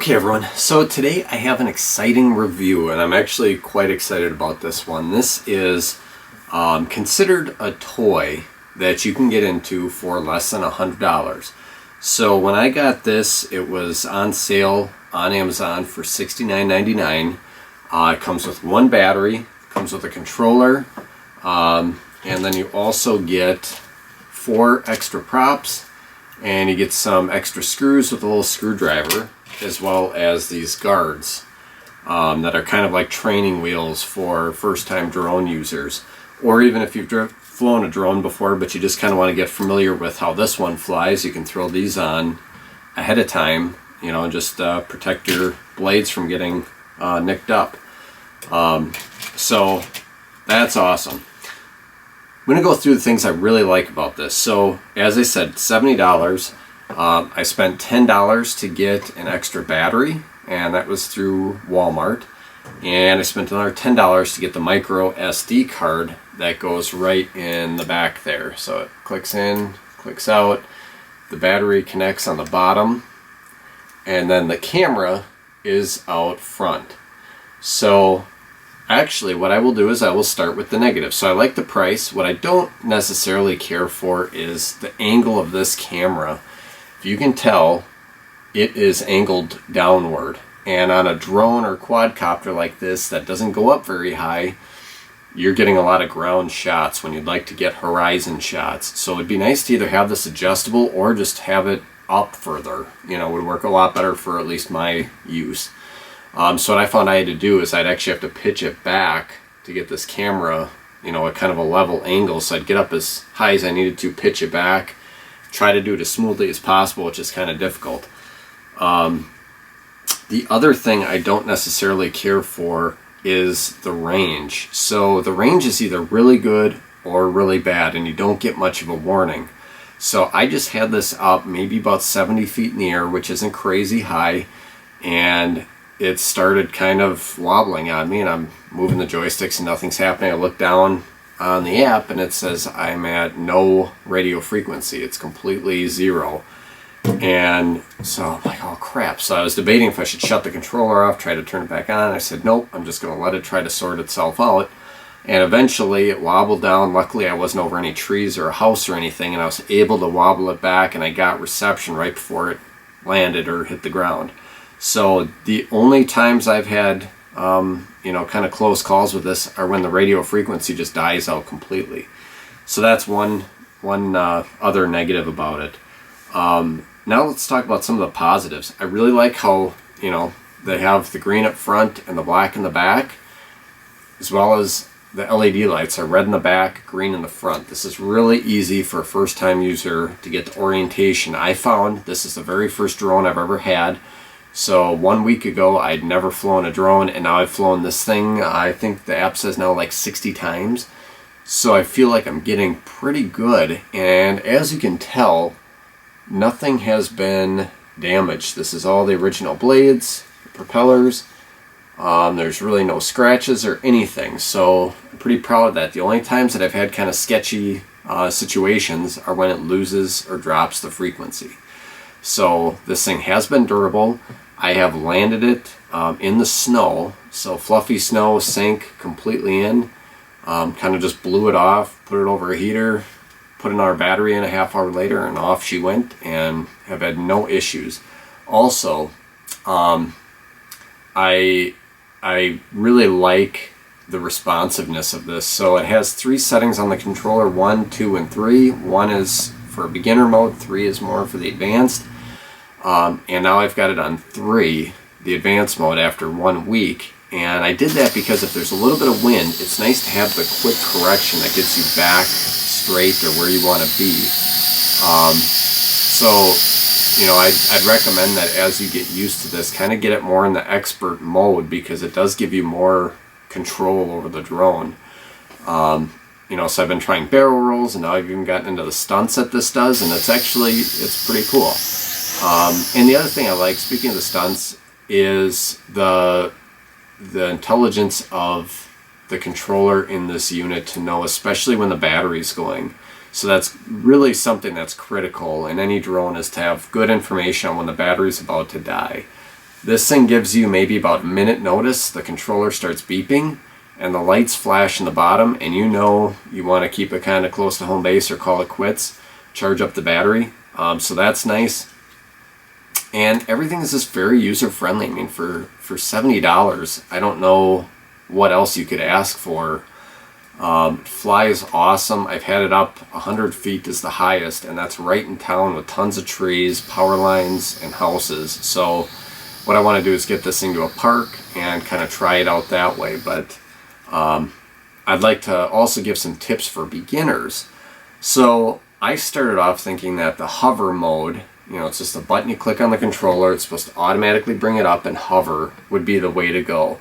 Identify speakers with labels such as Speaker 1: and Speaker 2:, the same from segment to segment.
Speaker 1: Okay everyone, so today I have an exciting review and I'm actually quite excited about this one. This is considered a toy that you can get into for less than $100. So when I got this, it was on sale on Amazon for $69.99. It comes with one battery, comes with a controller, and then you also get 4 extra props, and you get some extra screws with a little screwdriver, as well as these guards that are kind of like training wheels for first-time drone users, or even if you've flown a drone before but you just kind of want to get familiar with how this one flies, you can throw these on ahead of time, you know, and just protect your blades from getting nicked up. So that's awesome. I'm going to go through the things I really like about this. So as I said, $70. I spent $10 to get an extra battery, and that was through Walmart. And I spent another $10 to get the micro SD card that goes right in the back there. So it clicks in, clicks out, the battery connects on the bottom, and then the camera is out front. So actually what I will do is I will start with the negative. So I like the price. What I don't necessarily care for is the angle of this camera. You can tell it is angled downward, and on a drone or quadcopter like this that doesn't go up very high, you're getting a lot of ground shots when you'd like to get horizon shots. So it'd be nice to either have this adjustable or just have it up further. You know, would work a lot better for at least my use. So what I found I had to do is I'd actually have to pitch it back to get this camera, you know, at kind of a level angle. So I'd get up as high as I needed to, pitch it back, try to do it as smoothly as possible, which is kind of difficult. The other thing I don't necessarily care for is the range. So the range is either really good or really bad, and you don't get much of a warning. So I just had this up maybe about 70 feet in the air, which isn't crazy high, and it started kind of wobbling on me, and I'm moving the joysticks and nothing's happening. I look down on the app and it says I'm at no radio frequency. It's completely zero. And so I'm like, oh crap. So I was debating if I should shut the controller off, try to turn it back on. I said, nope, I'm just going to let it try to sort itself out. And eventually it wobbled down. Luckily I wasn't over any trees or a house or anything, and I was able to wobble it back, and I got reception right before it landed or hit the ground. So the only times I've had you know, kind of close calls with this are when the radio frequency just dies out completely. So that's one other negative about it. Now let's talk about some of the positives. I really like how, you know, they have the green up front and the black in the back, as well as the LED lights are red in the back, green in the front. This is really easy for a first-time user to get the orientation. I found this is the very first drone I've ever had. So 1 week ago, I'd never flown a drone, and now I've flown this thing, I think the app says now like 60 times. So I feel like I'm getting pretty good, and as you can tell, nothing has been damaged. This is all the original blades, propellers. There's really no scratches or anything, so I'm pretty proud of that. The only times that I've had kind of sketchy situations are when it loses or drops the frequency. So this thing has been durable. I have landed it in the snow, so fluffy snow, sank completely in, kind of just blew it off, put it over a heater, put another battery in a half hour later, and off she went, and have had no issues. Also, I really like the responsiveness of this. So it has 3 settings on the controller, 1, 2, and 3. 1 is for beginner mode, 3 is more for the advanced. And now I've got it on 3, the advanced mode, after 1 week. And I did that because if there's a little bit of wind, it's nice to have the quick correction that gets you back straight or where you want to be. So, you know, I'd recommend that as you get used to this, kind of get it more in the expert mode, because it does give you more control over the drone. You know, so I've been trying barrel rolls, and now I've even gotten into the stunts that this does, and it's pretty cool. And the other thing I like, speaking of the stunts, is the intelligence of the controller in this unit to know, especially when the battery's going. So that's really something that's critical in any drone, is to have good information on when the battery's about to die. This thing gives you maybe about a minute notice. The controller starts beeping and the lights flash in the bottom, and you know you want to keep it kind of close to home base or call it quits, charge up the battery. So that's nice. And everything is just very user friendly. I mean, for $70, I don't know what else you could ask for. Flies awesome. I've had it up 100 feet is the highest, and that's right in town with tons of trees, power lines, and houses. So what I want to do is get this thing to a park and kind of try it out that way. But I'd like to also give some tips for beginners. So I started off thinking that the hover mode, you know, it's just a button you click on the controller, it's supposed to automatically bring it up and hover, would be the way to go.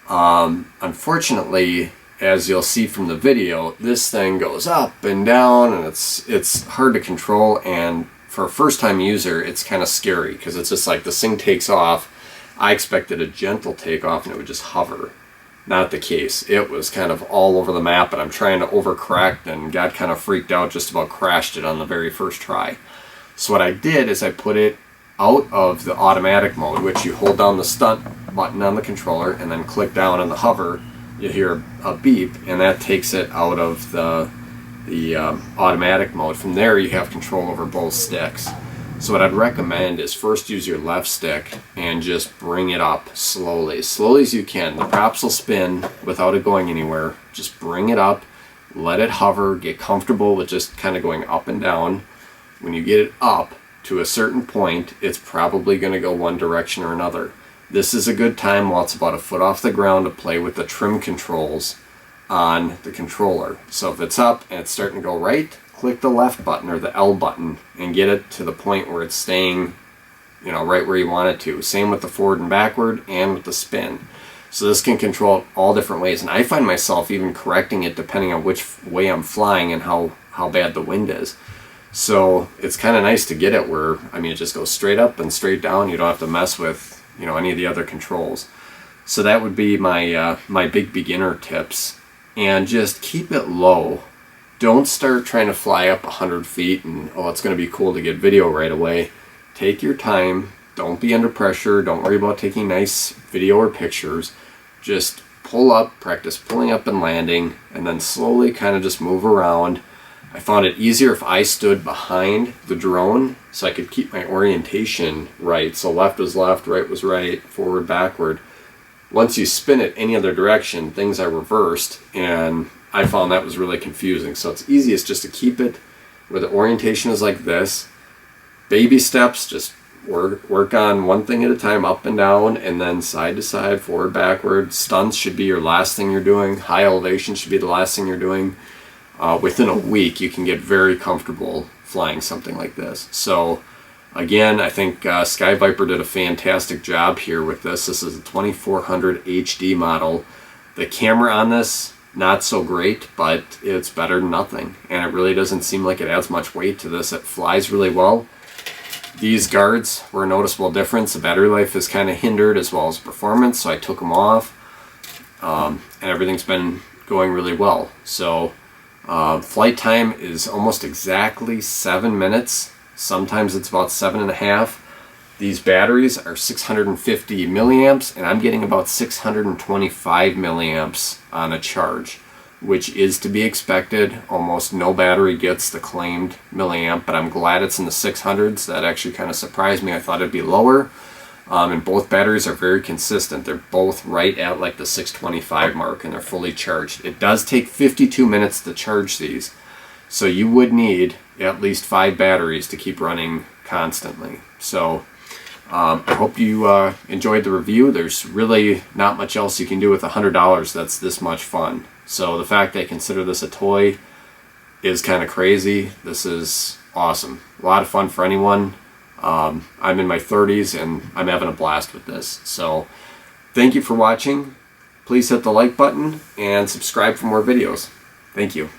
Speaker 1: Unfortunately, as you'll see from the video, this thing goes up and down, and it's hard to control, and for a first-time user, it's kind of scary because it's just like this thing takes off. I expected a gentle takeoff and it would just hover. Not the case. It was kind of all over the map, and I'm trying to overcorrect and got kind of freaked out, just about crashed it on the very first try. So what I did is I put it out of the automatic mode, which you hold down the stunt button on the controller and then click down on the hover. You hear a beep, and that takes it out of the automatic mode. From there, you have control over both sticks. So what I'd recommend is first use your left stick and just bring it up slowly as you can. The props will spin without it going anywhere. Just bring it up, let it hover, get comfortable with just kind of going up and down. When you get it up to a certain point, it's probably going to go one direction or another. This is a good time while it's about a foot off the ground to play with the trim controls on the controller. So if it's up and it's starting to go right, click the left button or the L button and get it to the point where it's staying, you know, right where you want it to. Same with the forward and backward and with the spin. So this can control it all different ways, and I find myself even correcting it depending on which way I'm flying and how bad the wind is. So it's kind of nice to get it where, I mean, it just goes straight up and straight down. You don't have to mess with, you know, any of the other controls. So that would be my my big beginner tips. And just keep it low. Don't start trying to fly up 100 feet and, oh, it's going to be cool to get video right away. Take your time. Don't be under pressure. Don't worry about taking nice video or pictures. Just pull up, practice pulling up and landing, and then slowly kind of just move around. I found it easier if I stood behind the drone so I could keep my orientation right. So left was left, right was right, forward, backward. Once you spin it any other direction, things are reversed, and I found that was really confusing. So it's easiest just to keep it where the orientation is like this. Baby steps, just work on one thing at a time, up and down, and then side to side, forward, backward. Stunts should be your last thing you're doing. High elevation should be the last thing you're doing. Within a week, you can get very comfortable flying something like this. So again, I think Sky Viper did a fantastic job here with this. This is a 2400 HD model. The camera on this, not so great, but it's better than nothing. And it really doesn't seem like it adds much weight to this. It flies really well. These guards were a noticeable difference. The battery life is kind of hindered as well as performance, so I took them off. And everything's been going really well. So flight time is almost exactly 7 minutes. Sometimes it's about 7.5. These batteries are 650 milliamps, and I'm getting about 625 milliamps on a charge, which is to be expected. Almost no battery gets the claimed milliamp, but I'm glad it's in the 600s. That actually kind of surprised me. I thought it'd be lower. And both batteries are very consistent. They're both right at like the 625 mark, and they're fully charged. It does take 52 minutes to charge these, so you would need at least 5 batteries to keep running constantly. So I hope you enjoyed the review. There's really not much else you can do with $100 that's this much fun. So the fact they consider this a toy is kind of crazy. This is awesome. A lot of fun for anyone. I'm in my 30s and I'm having a blast with this. So thank you for watching. Please hit the like button and subscribe for more videos. Thank you.